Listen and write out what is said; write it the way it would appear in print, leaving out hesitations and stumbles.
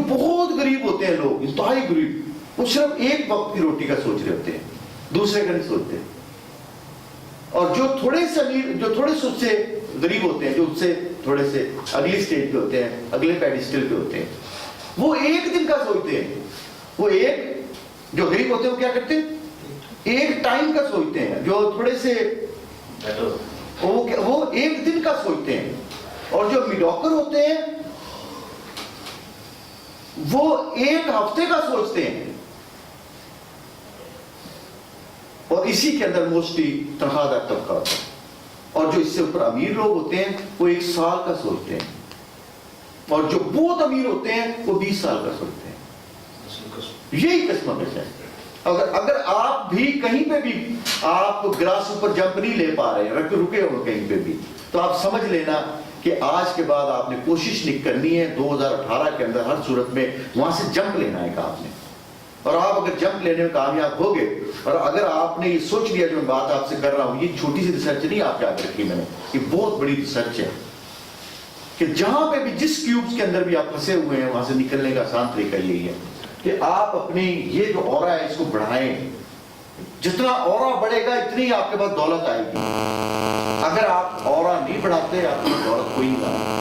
بہت غریب ہوتے ہیں لوگ، انتہائی غریب، وہ صرف ایک وقت کی روٹی کا سوچ رہے ہوتے ہیں، دوسرے کا نہیں سوچتے. اور جو تھوڑے سے امیر، جو تھوڑے سے اس سے غریب ہوتے ہیں، جو اس سے تھوڑے سے اگلی سٹیج پہ ہوتے ہیں، اگلے پیڈسٹل پہ ہوتے ہیں، وہ ایک دن کا سوچتے ہیں. وہ ایک جو غریب ہوتے ہیں وہ کیا کرتے ہیں؟ ایک ٹائم کا سوچتے ہیں. جو تھوڑے سے وہ ایک دن کا سوچتے ہیں. اور جو میڈوکر ہوتے ہیں وہ ایک ہفتے کا سوچتے ہیں. اور اسی کے اندر موسٹلی تنخواہ دار طبقہ ہوتا ہے. اور جو اس سے اوپر امیر لوگ ہوتے ہیں وہ ایک سال کا سوچتے ہیں. اور جو بہت امیر ہوتے ہیں وہ 20 سال کا سوچتے ہیں. یہی کسمکش ہے. اگر آپ بھی کہیں پہ بھی آپ گراس اوپر جمپ نہیں لے پا رہے ہیں، رکے ہو کہیں پہ بھی، تو آپ سمجھ لینا کہ آج کے بعد آپ نے کوشش نہیں کرنی ہے 2018 کے اندر ہر صورت میں وہاں سے جمپ لینا ہے آپ نے. اور آپ اگر جمپ لینے میں کامیاب ہوگے، اور اگر آپ نے یہ سوچ لیا جو میں بات آپ سے کر رہا ہوں، یہ چھوٹی سی ریسرچ نہیں آپ یاد رکھی میں نے، یہ بہت بڑی ریسرچ ہے کہ جہاں پہ بھی جس کیوبز کے اندر بھی آپ پھنسے ہوئے ہیں وہاں سے نکلنے کا آسان طریقہ یہی ہے کہ آپ اپنی یہ جو اورا ہے اس کو بڑھائیں. جتنا اورا بڑھے گا اتنی آپ کے پاس دولت آئے گی. اگر آپ اورا نہیں بڑھاتے آپ کی دولت کوئی نہیں آئے.